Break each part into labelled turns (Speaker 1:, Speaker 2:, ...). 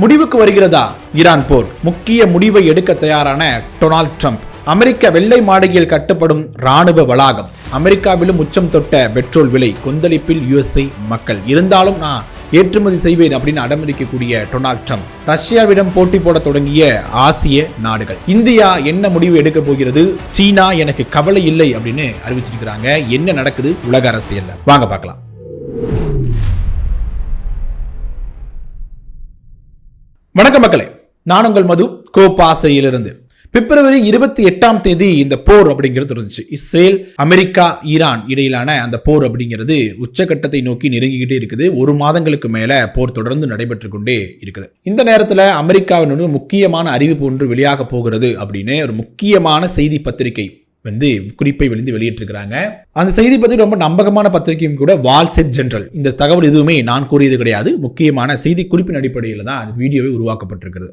Speaker 1: முடிவுக்கு வருகிறதா ஈரான் போர்? முக்கிய முடிவை எடுக்க தயாரான டொனால்ட் ட்ரம்ப். அமெரிக்க வெள்ளை மாளிகையில் கட்டப்படும் ராணுவ வளாகம். அமெரிக்காவிலும் உச்சம் தொட்ட பெட்ரோல் விலை. கொந்தளிப்பில் USA மக்கள். இருந்தாலும் நான் ஏற்றுமதி செய்வேன் அப்படின்னு அடம்பிடிக்கக்கூடிய டொனால்ட் ட்ரம்ப். ரஷ்யாவிடம் போட்டி போட தொடங்கிய ஆசிய நாடுகள். இந்தியா என்ன முடிவு எடுக்க போகிறது? சீனா எனக்கு கவலை இல்லை அப்படின்னு அறிவிச்சிருக்கிறாங்க. என்ன நடக்குது உலக அரசியல்ல? வாங்க பார்க்கலாம். வணக்கம் மக்களே, நான் உங்கள் மது, கோப்பாசையிலிருந்து. பிப்ரவரி 28 இந்த போர் அப்படிங்கிறது இருந்துச்சு. இஸ்ரேல், அமெரிக்கா, ஈரான் இடையிலான அந்த போர் அப்படிங்கிறது உச்சகட்டத்தை நோக்கி நெருங்கிக்கிட்டே இருக்குது. 1 மாதங்களுக்கு மேல போர் தொடர்ந்து நடைபெற்று கொண்டே இருக்குது. இந்த நேரத்தில் அமெரிக்காவின் முக்கியமான அறிவிப்பு ஒன்று வெளியாக போகிறது அப்படின்னு ஒரு முக்கியமான செய்தி பத்திரிகை குறிப்பை வெளியிட்டிருக்கிறாங்க. அந்த செய்தி பற்றி ரொம்ப நம்பகமான பத்திரிகையும் கூட, வால் ஸ்ட்ரீட் ஜெர்னல். இந்த தகவல் எதுவுமே நான் கூறியது கிடையாது. முக்கியமான செய்தி குறிப்பின் அடிப்படையில் தான் அந்த வீடியோவை உருவாக்கப்பட்டிருக்கிறது.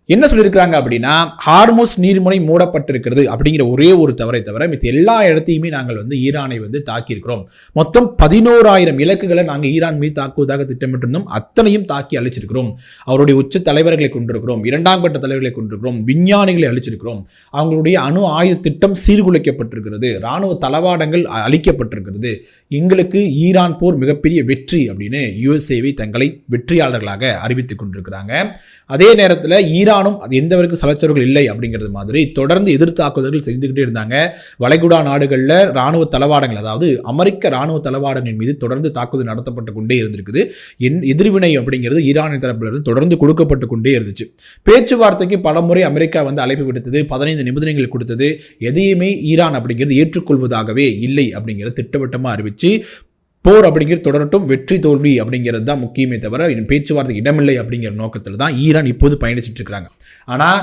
Speaker 1: என்ன சொல்லியிருக்கிறாங்க அப்படின்னா, ஹார்முஸ் நீர்முனை மூடப்பட்டிருக்கிறது அப்படிங்கிற ஒரே ஒரு தவறை தவிர மித்த எல்லா இடத்தையுமே நாங்கள் ஈரானை தாக்கியிருக்கிறோம். மொத்தம் 11,000 இலக்குகளை நாங்கள் ஈரான் மீது தாக்குவதாக திட்டமிட்டிருந்தோம். அத்தனையும் தாக்கி அழிச்சிருக்கிறோம். அவருடைய உச்ச தலைவர்களை கொண்டிருக்கிறோம், 2ஆம் கட்ட தலைவர்களை கொண்டிருக்கிறோம், விஞ்ஞானிகளை அழிச்சிருக்கிறோம். அவங்களுடைய அணு ஆயுத திட்டம் சீர்குலைக்கப்பட்டிருக்கிறது, இராணுவ தளவாடங்கள் அழிக்கப்பட்டிருக்கிறது. எங்களுக்கு ஈரான் போர் மிகப்பெரிய வெற்றி அப்படின்னு USA தங்களை வெற்றியாளர்களாக அறிவித்துக் கொண்டிருக்கிறாங்க. அதே நேரத்தில் ஈரானும் அது எந்தவரைக்கும் சலச்சரவுகள் இல்லை அப்படிங்கிறது மாதிரி தொடர்ந்து எதிர்த்தாக்குதல்கள் செய்துக்கிட்டே இருந்தாங்க. வளைகுடா நாடுகளில் இராணுவ தளவாடங்கள், அதாவது அமெரிக்க இராணுவ தளவாடங்கள் மீது தொடர்ந்து தாக்குதல் நடத்தப்பட்டு கொண்டே இருந்திருக்குது. எதிர்வினை அப்படிங்கிறது ஈரானின் தரப்பிலிருந்து தொடர்ந்து கொடுக்கப்பட்டு கொண்டே இருந்துச்சு. பேச்சுவார்த்தைக்கு பலமுறை அமெரிக்கா அழைப்பு விடுத்தது, 15 நிபந்தனைகள் கொடுத்தது. எதையுமே ஈரான் அப்படிங்கிறது ஏற்றுக்கொள்வதாகவே இல்லை அப்படிங்கிறது திட்டவட்டமாக அறிவிச்சு போர் அப்படிங்கிறது தொடரட்டும், வெற்றி தோல்வி அப்படிங்கிறது தான் முக்கியமே தவிர பேச்சுவார்த்தைக்கு இடமில்லை அப்படிங்கிற நோக்கத்தில் தான் ஈரான் இப்போது பயணிச்சுட்டு இருக்கிறாங்க. ஆனால்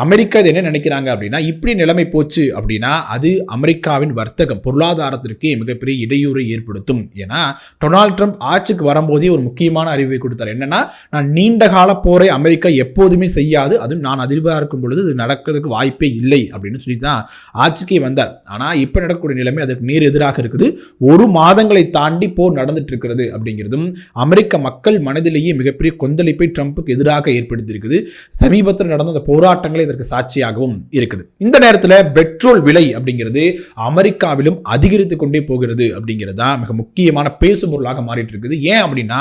Speaker 1: அமெரிக்கா இது என்ன நினைக்கிறாங்க அப்படின்னா, இப்படி நிலைமை போச்சு அப்படின்னா அது அமெரிக்காவின் வர்த்தகம், பொருளாதாரத்திற்கு மிகப்பெரிய இடையூறை ஏற்படுத்தும். ஏன்னா டொனால்ட் ட்ரம்ப் ஆட்சிக்கு வரும்போதே ஒரு முக்கியமான அறிவிப்பை கொடுத்தார். என்னன்னா, நான் நீண்ட கால போரை அமெரிக்கா எப்போதுமே செய்யாது, அதுவும் நான் எதிர்பார்க்கும் பொழுது இது நடக்கிறதுக்கு வாய்ப்பே இல்லை அப்படின்னு சொல்லி தான் ஆட்சிக்கே வந்தார். ஆனால் இப்போ நடக்கக்கூடிய நிலைமை அதற்கு நேர் எதிராக இருக்குது. 1 மாதங்களை தாண்டி போர் நடந்துட்டு இருக்கிறது அப்படிங்கிறதும் அமெரிக்க மக்கள் மனதிலேயே மிகப்பெரிய கொந்தளிப்பை ட்ரம்புக்கு எதிராக ஏற்படுத்தியிருக்குது. சமீபத்தில் நடந்த அந்த போராட்டங்கள் இதற்கு சாட்சியாகவும் இருக்குது. இந்த நேரத்தில் பெட்ரோல் விலை அப்படிங்கிறது அமெரிக்காவிலும் அதிகரித்து கொண்டே போகிறது அப்படிங்கிறது தான் மிக முக்கியமான பேசுபொருளாக மாறிட்டு இருக்குது. ஏன் அப்படின்னா,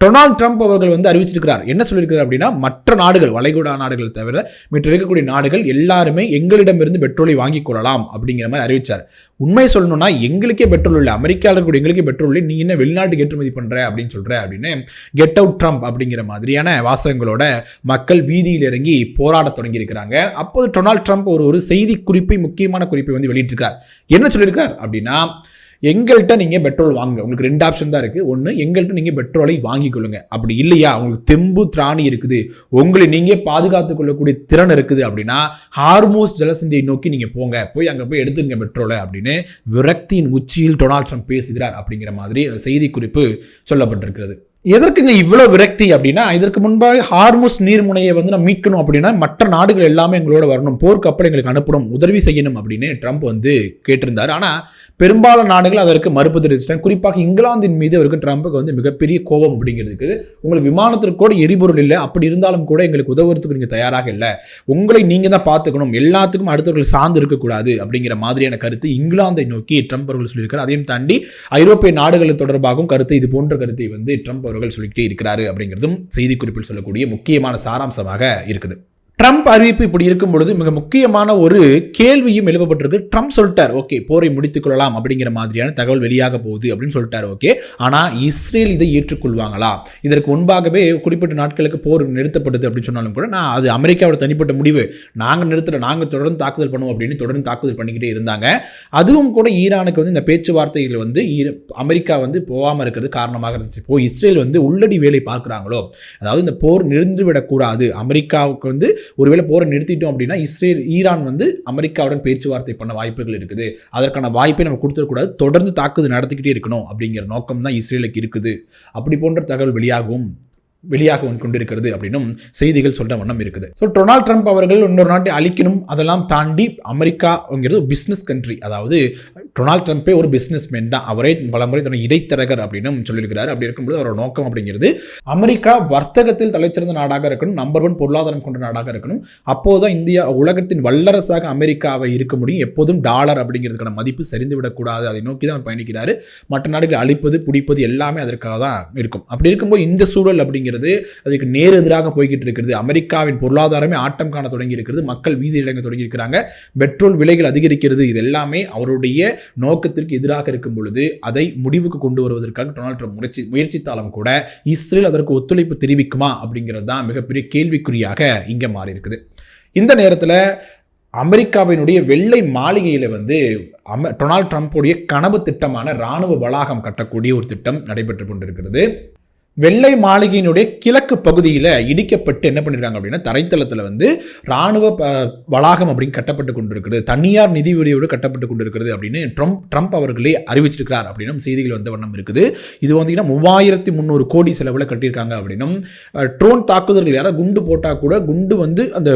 Speaker 1: டொனால்ட் ட்ரம்ப் அவர்கள் அறிவிச்சிருக்கிறார். என்ன சொல்லியிருக்கிறார் அப்படின்னா, மற்ற நாடுகள், வளைகுடா நாடுகள் தவிர மற்ற இருக்கக்கூடிய நாடுகள் எல்லாருமே எங்களிடமிருந்து பெட்ரோலை வாங்கிக் கொள்ளலாம் அப்படிங்கிற மாதிரி அறிவிச்சார். உண்மை சொல்லணும்னா, எங்களுக்கே பெட்ரோல் இல்லை, அமெரிக்காவில் இருக்கக்கூடிய எங்களுக்கே பெட்ரோல் இல்லை, நீ என்ன வெளிநாட்டுக்கு ஏற்றுமதி பண்ற அப்படின்னு சொல்ற அப்படின்னு கெட் அவுட் ட்ரம்ப் அப்படிங்கிற மாதிரியான வாசகங்களோட மக்கள் வீதியில் இறங்கி போராட தொடங்கி இருக்கிறாங்க. அப்போது டொனால்ட் ட்ரம்ப் ஒரு செய்தி குறிப்பை, முக்கியமான குறிப்பை வெளியிட்டிருக்கார். என்ன சொல்லியிருக்கார் அப்படின்னா, எங்கள்கிட்ட நீங்கள் பெட்ரோல் வாங்க, உங்களுக்கு 2 ஆப்ஷன் தான் இருக்குது. ஒன்று, எங்கள்கிட்ட நீங்கள் பெட்ரோலை வாங்கிக் கொள்ளுங்க. அப்படி இல்லையா, உங்களுக்கு தெம்பு திராணி இருக்குது, உங்களை நீங்கள் பாதுகாத்துக் கொள்ளக்கூடிய திறன் இருக்குது அப்படின்னா ஹார்மூஸ் ஜலசந்தியை நோக்கி நீங்கள் போங்க, போய் அங்கே போய் எடுத்துங்க பெட்ரோலை அப்படின்னு விரக்தியின் உச்சியில் டொனால்ட் ட்ரம்ப் பேசுகிறார் அப்படிங்கிற மாதிரி செய்தி குறிப்பு சொல்லப்பட்டிருக்கிறது. எதற்குங்க இவ்வளவு விரக்தி அப்படின்னா, இதற்கு முன்பாக ஹார்முஸ் நீர்முனையை நம்ம மீட்கணும் அப்படின்னா மற்ற நாடுகள் எல்லாமே எங்களோட வரணும், போர்க்கப்பல் எங்களுக்கு அனுப்பணும், உதவி செய்யணும் அப்படின்னு ட்ரம்ப் கேட்டிருந்தார். ஆனால் பெரும்பாலான நாடுகள் அதற்கு மறுப்பு தெரிவிச்சிட்டாங்க. குறிப்பாக இங்கிலாந்தின் மீது அவருக்கு ட்ரம்புக்கு மிகப்பெரிய கோபம் அப்படிங்கிறதுக்கு, உங்களுக்கு விமானத்திற்கு கூட எரிபொருள் இல்லை, அப்படி இருந்தாலும் கூட எங்களுக்கு உதவுறதுக்கு நீங்கள் தயாராக இல்லை, உங்களை நீங்கள் தான் பார்த்துக்கணும், எல்லாத்துக்கும் அடுத்தவர்கள் சார்ந்து இருக்கக்கூடாது அப்படிங்கிற மாதிரியான கருத்து இங்கிலாந்தை நோக்கி ட்ரம்ப் அவர்கள் சொல்லியிருக்காரு. அதையும் தாண்டி ஐரோப்பிய நாடுகள் தொடர்பாகவும் கருத்து, இது போன்ற கருத்தை ட்ரம்ப் அவர்கள் சொல்லிக்கிட்டே இருக்கிறாரு அப்படிங்கிறதும் செய்தி குறிப்பில் சொல்லக்கூடிய முக்கியமான சாராம்சமாக இருக்குது. ட்ரம்ப் அறிவிப்பு இப்படி இருக்கும் பொழுது மிக முக்கியமான ஒரு கேள்வியும் எழுப்பப்பட்டிருக்கு. ட்ரம்ப் சொல்லிட்டார், ஓகே போரை முடித்துக் கொள்ளலாம் அப்படிங்கிற மாதிரியான தகவல் வெளியாக போகுது அப்படின்னு சொல்லிட்டார். ஓகே, ஆனால் இஸ்ரேல் இதை ஏற்றுக்கொள்வாங்களா? இதற்கு முன்பாகவே குறிப்பிட்ட நாட்களுக்கு போர் நிறுத்தப்பட்டது அப்படின்னு சொன்னாலும் கூட, நான் அது அமெரிக்காவோட தனிப்பட்ட முடிவு, நாங்கள் நிறுத்தல, நாங்கள் தொடர்ந்து தாக்குதல் பண்ணுவோம் அப்படின்னு தொடர்ந்து தாக்குதல் பண்ணிக்கிட்டே இருந்தாங்க. அதுவும் கூட ஈரானுக்கு இந்த பேச்சுவார்த்தைகள் அமெரிக்கா போகாமல் இருக்கிறது காரணமாக இருந்துச்சு. இப்போ இஸ்ரேல் உள்ளடி வேலை பார்க்குறாங்களோ, அதாவது இந்த போர் நிறுந்துவிடக்கூடாது, அமெரிக்காவுக்கு ஒருவேளை போரை நிறுத்திட்டோம் அப்படின்னா ஈரான் அமெரிக்காவுடன் பேச்சுவார்த்தை பண்ண வாய்ப்புகள் இருக்குது, அதற்கான வாய்ப்பை நம்ம கொடுத்துடக்கூடாது, தொடர்ந்து தாக்குதல் நடத்திக்கிட்டே இருக்கணும் அப்படிங்கிற நோக்கம் தான் இஸ்ரேலுக்கு இருக்குது. அப்படி போன்ற தகவல் வெளியாகவும் வெளியாக கொண்டிருக்கிறது அப்படின்னும் செய்திகள் சொல்ற வண்ணம் இருக்குது. ஸோ டொனால்ட் ட்ரம்ப் அவர்கள் இன்னொரு நாட்டை அழிக்கணும், அதெல்லாம் தாண்டி அமெரிக்காங்கிறது பிஸ்னஸ் கண்ட்ரி, அதாவது டொனால்ட் ட்ரம்ப்பே ஒரு பிஸ்னஸ் மேன் தான், அவரே பலமுறை தன்னை இடைத்தரகர் அப்படின்னு சொல்லியிருக்கிறார். அப்படி இருக்கும்போது அவரோட நோக்கம் அப்படிங்கிறது அமெரிக்கா வர்த்தகத்தில் தலைச்சிறந்த நாடாக இருக்கணும், நம்பர் 1 பொருளாதாரம் கொண்ட நாடாக இருக்கணும், அப்போதுதான் இந்தியா உலகத்தின் வல்லரசாக அமெரிக்காவை இருக்க முடியும், எப்போதும் டாலர் அப்படிங்கிறதுக்கான மதிப்பு சரிந்துவிடக்கூடாது, அதை நோக்கி தான் பயணிக்கிறாரு. மற்ற நாடுகளை அழிப்பது பிடிப்பது எல்லாமே அதற்காக தான் இருக்கும். அப்படி இருக்கும்போது இந்த சூழல் அப்படிங்கிறது அதுக்கு நேர் எதிராக போய்கிட்டு இருக்கிறது. அமெரிக்காவின் பொருளாதாரமே ஆட்டம் காண தொடங்கி இருக்கிறது, மக்கள் வீதி இறங்க தொடங்கி இருக்கிறாங்க, பெட்ரோல் விலைகள் அதிகரிக்கிறது, இது எல்லாமே அவருடைய நோக்கத்திற்கு எதிராக இருக்கும் பொழுது அதை முடிவுக்கு கொண்டு வருவதற்காக டொனால்ட் ட்ரம்ப் முயற்சித்தாலும் கூட இஸ்ரேல் அதற்கு ஒத்துழைப்பு தெரிவிக்குமா அப்படிங்கிறது தான் மிகப்பெரிய கேள்விக்குறியாக இங்கே மாறி இருக்குது. இந்த நேரத்தில் அமெரிக்காவினுடைய வெள்ளை மாளிகையில் டொனால்ட் ட்ரம்ப்புடைய கனவு திட்டமான இராணுவ வளாகம் கட்டக்கூடிய ஒரு திட்டம் நடைபெற்று கொண்டிருக்கிறது. வெள்ளை மாளிகையினுடைய கிழக்கு பகுதியில் இடிக்கப்பட்டு என்ன பண்ணியிருக்காங்க அப்படின்னா தரைத்தளத்தில் இராணுவ வளாகம் அப்படின்னு கட்டப்பட்டு கொண்டிருக்கிறது, தனியார் நிதி உதவியோடு கட்டப்பட்டு கொண்டிருக்கிறது அப்படின்னு ட்ரம்ப் அவர்களே அறிவிச்சிருக்கிறார் அப்படின்னும் செய்திகள் வந்த வண்ணம் இருக்குது. இது 3300 கோடி செலவில் கட்டியிருக்காங்க அப்படின்னும், ட்ரோன் தாக்குதல்கள் யாராவது குண்டு போட்டால் கூட குண்டு அந்த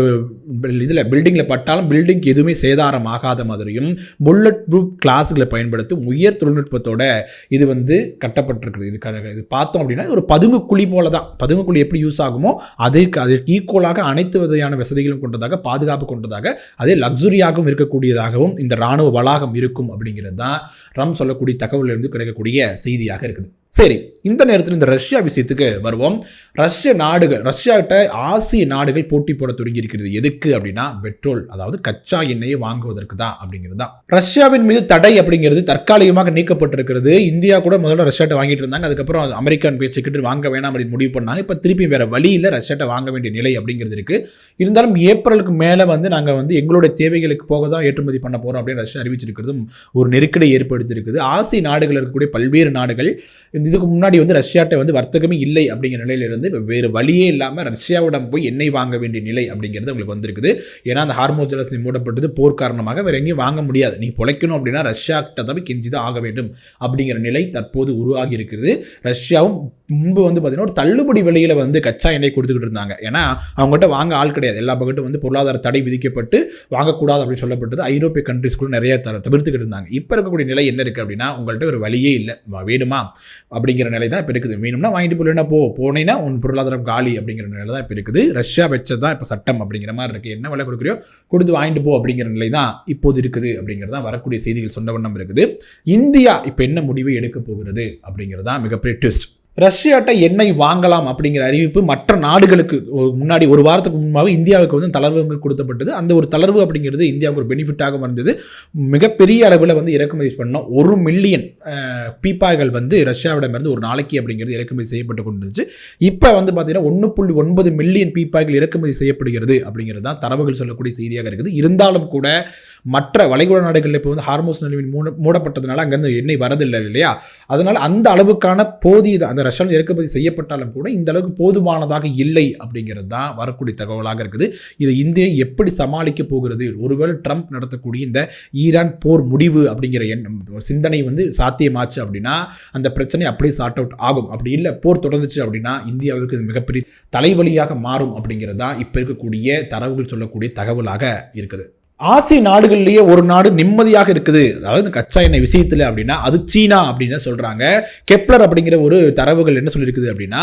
Speaker 1: இதில் பில்டிங்கில் பட்டாலும் பில்டிங்க்கு எதுவுமே சேதாரம் ஆகாத மாதிரியும் புல்லட் ப்ரூஃப் கிளாஸ்களை பயன்படுத்தும் உயர் தொழில்நுட்பத்தோட இது கட்டப்பட்டிருக்கிறது. இது பார்த்தோம் அப்படின்னா ஒரு பதுங்கு குழி போல தான். பதுங்கு குழி எப்படி யூஸ் ஆகுமோ அதற்கு ஈக்குவலாக அனைத்து வகையான வசதிகளும் கொண்டதாக, பாதுகாப்பு கொண்டதாக, அதே லக்ஸுரியாகவும் இருக்கக்கூடியதாகவும் இந்த இராணுவ வளாகம் இருக்கும் அப்படிங்கிறது தான் ட்ரம்ப் சொல்லக்கூடிய தகவலிலிருந்து கிடைக்கக்கூடிய செய்தியாக இருக்குது. சரி, இந்த நேரத்தில் இந்த ரஷ்யா விஷயத்துக்கு வருவோம். ரஷ்யாட்ட ஆசிய நாடுகள் போட்டி போட தொடங்கி இருக்கிறது. எதுக்கு அப்படின்னா பெட்ரோல், அதாவது கச்சா எண்ணெயை வாங்குவதற்கு தான் அப்படிங்கிறது தான். ரஷ்யாவின் மீது தடை அப்படிங்கிறது தற்காலிகமாக நீக்கப்பட்டிருக்கிறது. இந்தியா கூட முதல்ல ரஷ்யாட்ட வாங்கிட்டு இருந்தாங்க, அதுக்கப்புறம் அமெரிக்கான் பேச்சுக்கிட்டு வாங்க வேணாம் அப்படின்னு முடிவு பண்ணாங்க. இப்போ திருப்பி வேற வழி இல்லை, ரஷ்யாட்ட வாங்க வேண்டிய நிலை அப்படிங்கிறது இருக்கு. இருந்தாலும் ஏப்ரலுக்கு மேலே நாங்கள் எங்களுடைய தேவைகளுக்கு போக தான் ஏற்றுமதி பண்ண போகிறோம் அப்படின்னு ரஷ்யா அறிவிச்சிருக்கிறதும் ஒரு நெருக்கடி ஏற்படுத்தியிருக்குது. ஆசிய நாடுகள் இருக்கக்கூடிய பல்வேறு நாடுகள் இதுக்கு முன்னாடி ரஷ்யாட்ட வர்த்தகமே இல்லை அப்படிங்கிற நிலையிலிருந்து வேறு வழியே இல்லாமல் ரஷ்யாவிடம் போய் எண்ணெய் வாங்க வேண்டிய நிலை அப்படிங்கிறது உங்களுக்கு வந்திருக்குது. ஏன்னா அந்த ஹார்மோஸ் ஜலசந்தி மூடப்பட்டது போர் காரணமாக வேற எங்கேயும் வாங்க முடியாது, நீ பொழைக்கணும் அப்படின்னா ரஷ்யாட்ட தான் கெஞ்சி தான் ஆக வேண்டும் அப்படிங்கிற நிலை தற்போது உருவாகி இருக்கிறது. ரஷ்யாவும் முன்பு பார்த்தீங்கன்னா ஒரு தள்ளுபடி விலையில் கச்சா எண்ணெய் கொடுத்துக்கிட்டு இருந்தாங்க. ஏன்னா அவங்ககிட்ட வாங்க ஆள் கிடையாது, எல்லா பக்கட்டும் பொருளாதார தடை விதிக்கப்பட்டு வாங்கக்கூடாது அப்படின்னு சொல்லப்பட்டது. ஐரோப்பிய கண்ட்ரிஸ் கூட நிறைய தவிர்த்துக்கிட்டு இருந்தாங்க. இப்போ இருக்கக்கூடிய நிலை என்ன இருக்குது அப்படின்னா உங்கள்கிட்ட ஒரு வழியே இல்லை, வேணுமா அப்படிங்கிற நிலை தான் இப்போ இருக்குது. வேணும்னா வாங்கிட்டு போயினா போனீங்கன்னா உன் பொருளாதாரம் காலி அப்படிங்கிற நிலை தான் இப்போ இருக்குது. ரஷ்யா வச்சது தான் இப்போ சட்டம் அப்படிங்கிற மாதிரி இருக்குது. என்ன விலை கொடுக்குறியோ கொடுத்து வாங்கிட்டு போ அப்படிங்கிற நிலை தான் இப்போது இருக்குது அப்படிங்கிறது தான் வரக்கூடிய செய்திகள் சொன்ன வண்ணம் இருக்குது. இந்தியா இப்போ என்ன முடிவு எடுக்க போகிறது அப்படிங்கிறது தான் மிகப்பெரிய ட்விஸ்ட். ரஷ்யாட்ட எண்ணெய் வாங்கலாம் அப்படிங்கிற அறிவிப்பு மற்ற நாடுகளுக்கு முன்னாடி ஒரு வாரத்துக்கு முன்பாக இந்தியாவுக்கு தளர்வுகள் கொடுக்கப்பட்டது. அந்த ஒரு தளர்வு அப்படிங்கிறது இந்தியாவுக்கு ஒரு பெனிஃபிட்டாக வந்தது. மிகப்பெரிய அளவில் இறக்குமதி பண்ணோம். 1 மில்லியன் பீப்பாய்கள் ரஷ்யாவிடமிருந்து ஒரு நாளைக்கு அப்படிங்கிறது இறக்குமதி செய்யப்பட்டு கொண்டுருச்சு. இப்போ பார்த்தீங்கன்னா 1.9 மில்லியன் பீப்பாய்கள் இறக்குமதி செய்யப்படுகிறது அப்படிங்கிறது தான் தரவுகள் சொல்லக்கூடிய செய்தியாக இருக்குது. இருந்தாலும் கூட மற்ற வளைகுடா நாடுகளில் இப்போ ஹார்மோஸ் நிலைமை மூடப்பட்டதுனால அங்கேருந்து எண்ணெய் வரதில்லை இல்லையா, அதனால் அந்த அளவுக்கான போதிய அந்த ரஷ்யாவில் இறக்குமதி செய்யப்பட்டாலும் கூட இந்த அளவுக்கு போதுமானதாக இல்லை அப்படிங்கிறது தான் வரக்கூடிய தகவலாக இருக்குது. இதை இந்தியா எப்படி சமாளிக்க போகிறது? ஒருவேளை ட்ரம்ப் நடத்தக்கூடிய இந்த ஈரான் போர் முடிவு அப்படிங்கிற சிந்தனை சாத்தியமாச்சு அப்படின்னா அந்த பிரச்சனை அப்படியே சார்ட் அவுட் ஆகும். அப்படி இல்லை போர் தொடர்ந்துச்சு அப்படின்னா இந்தியாவுக்கு இது மிகப்பெரிய தலைவலியாக மாறும் அப்படிங்கிறது தான் இப்போ இருக்கக்கூடிய தரவுகள் சொல்லக்கூடிய தகவலாக இருக்குது. ஆசிய நாடுகளிலேயே ஒரு நாடு நிம்மதியாக இருக்குது, அதாவது கச்சா எண்ணெய் விஷயத்தில் அப்படின்னா அது சீனா அப்படின்னு சொல்கிறாங்க. கெப்லர் அப்படிங்கிற ஒரு தரவுகள் என்ன சொல்லியிருக்குது அப்படின்னா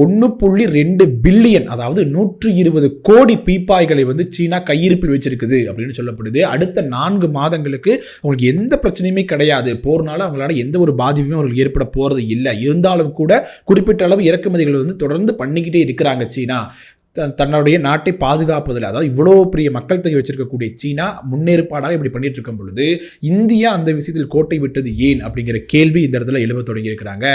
Speaker 1: 1.2 பில்லியன், அதாவது 120 கோடி பீப்பாய்களை சீனா கையிருப்பில் வச்சிருக்குது அப்படின்னு சொல்லப்படுது. அடுத்த 4 மாதங்களுக்கு அவங்களுக்கு எந்த பிரச்சனையுமே கிடையாது, போறனால அவங்களால எந்த ஒரு பாதிப்புமே அவங்களுக்கு ஏற்பட போகிறது இல்லை. இருந்தாலும் கூட குறிப்பிட்ட அளவு இறக்குமதிகள் தொடர்ந்து பண்ணிக்கிட்டே இருக்கிறாங்க சீனா. தன்னுடைய நாட்டை பாதுகாப்பதில், அதாவது இவ்வளோ பெரிய மக்கள் தொகை வச்சிருக்கக்கூடிய சீனா முன்னேற்பாடாக இப்படி பண்ணிட்டு இருக்கும் பொழுது இந்தியா அந்த விஷயத்தில் கோட்டை விட்டது ஏன் அப்படிங்கிற கேள்வி இந்த இடத்துல எழுவ தொடங்கி இருக்கிறாங்க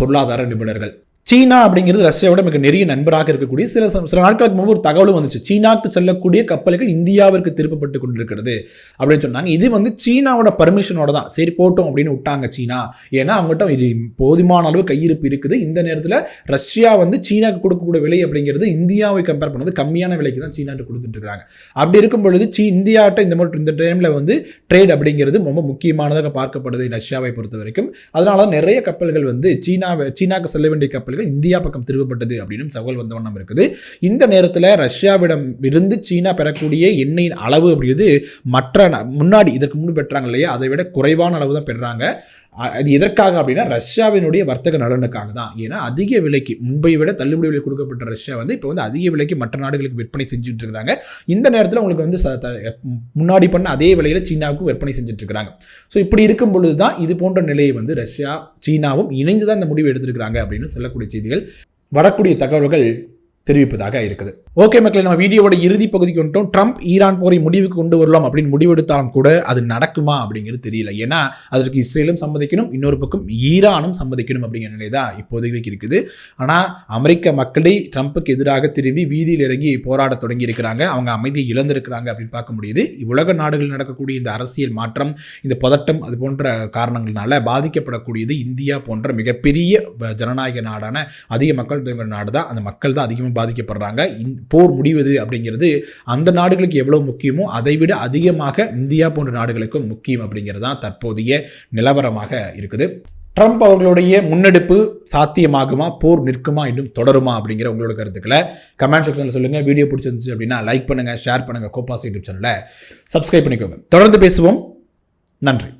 Speaker 1: பொருளாதார நிபுணர்கள். சீனா அப்படிங்கிறது ரஷ்யாவோட மிக நெருங்கிய நண்பராக இருக்கக்கூடிய சில நாட்களுக்கு முன்பு ஒரு தகவலும் வந்துச்சு, சீனாவுக்கு செல்லக்கூடிய கப்பல்கள் இந்தியாவிற்கு திருப்பப்பட்டு கொண்டிருக்கிறது அப்படின்னு சொன்னாங்க. இது சீனாவோட பர்மிஷனோட தான், சரி போட்டோம் அப்படின்னு விட்டாங்க சீனா. ஏன்னா அவங்ககிட்ட இது போதுமான அளவு கையிருப்பு இருக்குது. இந்த நேரத்தில் ரஷ்யா சீனாவுக்கு கொடுக்கக்கூடிய விலை அப்படிங்கிறது இந்தியாவை கம்பேர் பண்ணுறது கம்மியான விலைக்கு தான் சீனாட்டு கொடுத்துட்டு இருக்காங்க. அப்படி இருக்கும் பொழுது இந்தியாட்ட இந்த டைமில் ட்ரேட் அப்படிங்கிறது ரொம்ப முக்கியமானதாக பார்க்கப்படுது ரஷ்யாவை பொறுத்த வரைக்கும். அதனால நிறைய கப்பல்கள் சீனாவுக்கு செல்ல வேண்டிய கப்பல்கள் தாக்குதல்கள் இந்தியா பக்கம் திரும்பப்பட்டது அப்படின்னு தகவல் வந்த வண்ணம் இருக்குது. இந்த நேரத்தில் ரஷ்யாவிடம் இருந்து சீனா பெறக்கூடிய எண்ணெயின் அளவு அப்படிங்கிறது மற்ற முன்னாடி இதற்கு முன்பு பெற்றாங்க இல்லையா, அதை விட குறைவான அளவு தான் பெறுறாங்க. அது எதற்காக அப்படின்னா ரஷ்யாவினுடைய வர்த்தக நலனுக்காக தான். ஏன்னா அதிக விலைக்கு முன்பை விட தள்ளுபடி விலை கொடுக்கப்பட்ட ரஷ்யா இப்போ அதிக விலைக்கு மற்ற நாடுகளுக்கு விற்பனை செஞ்சுட்டு இருக்காங்க. இந்த நேரத்தில் உங்களுக்கு முன்னாடி பண்ண அதே விலையில் சீனாவுக்கு விற்பனை செஞ்சுட்டு இருக்காங்க. ஸோ இப்படி இருக்கும் பொழுது தான் இது போன்ற நிலையை ரஷ்யா சீனாவும் இணைந்து தான் இந்த முடிவு எடுத்திருக்கிறாங்க அப்படின்னு சொல்லக்கூடிய செய்திகள் வரக்கூடிய தகவல்கள் தெரிவிப்பதாக இருக்குது. ஓகே மக்களே, நம்ம வீடியோவோட இறுதி பகுதிக்கு வந்துட்டோம். ட்ரம்ப் ஈரான் போரை முடிவுக்கு கொண்டு வரலாம் அப்படின்னு முடிவெடுத்தாலும் கூட அது நடக்குமா அப்படிங்கிறது தெரியல. ஏன்னா அதற்கு இஸ்ரேலும் சம்மதிக்கணும், இன்னொரு பக்கம் ஈரானும் சம்மதிக்கணும் அப்படிங்கிற நிலை தான் இப்போதைக்கு இருக்குது. ஆனால் அமெரிக்க மக்களே ட்ரம்ப்புக்கு எதிராக திரும்பி வீதியில் இறங்கி போராட தொடங்கி இருக்கிறாங்க. அவங்க அமைதியை இழந்திருக்கிறாங்க அப்படின்னு பார்க்க முடியுது. உலக நாடுகளில் நடக்கக்கூடிய இந்த அரசியல் மாற்றம், இந்த பதட்டம், அது போன்ற காரணங்களால பாதிக்கப்படக்கூடியது இந்தியா போன்ற மிகப்பெரிய ஜனநாயக நாடான அதிக மக்கள் தொகை நாடு தான். அந்த மக்கள் தான் அதிகமாக பாதிக்கப்படுறாங்க. போர் முடிவது அப்படிங்கிறது அந்த நாடுகளுக்கு எவ்வளவு முக்கியமோ அதை விட அதிகமாக இந்தியா போன்ற நாடுகளுக்கும் முக்கியம் அப்படிங்கிறது தான் தற்போதைய நிலவரமாக இருக்குது. ட்ரம்ப் அவர்களுடைய முன்னெடுப்பு சாத்தியமாகுமா, போர் நிற்குமா, இன்னும் தொடருமா அப்படிங்கிற உங்களோட கருத்துக்களை கமெண்ட் செக்ஷனில் சொல்லுங்கள். வீடியோ பிடிச்சிருந்துச்சு அப்படின்னா லைக் பண்ணுங்கள், ஷேர் பண்ணுங்கள், கோபாஸ் யூடியூப் சேனலை சப்ஸ்கிரைப் பண்ணிக்கோங்க. தொடர்ந்து பேசுவோம். நன்றி.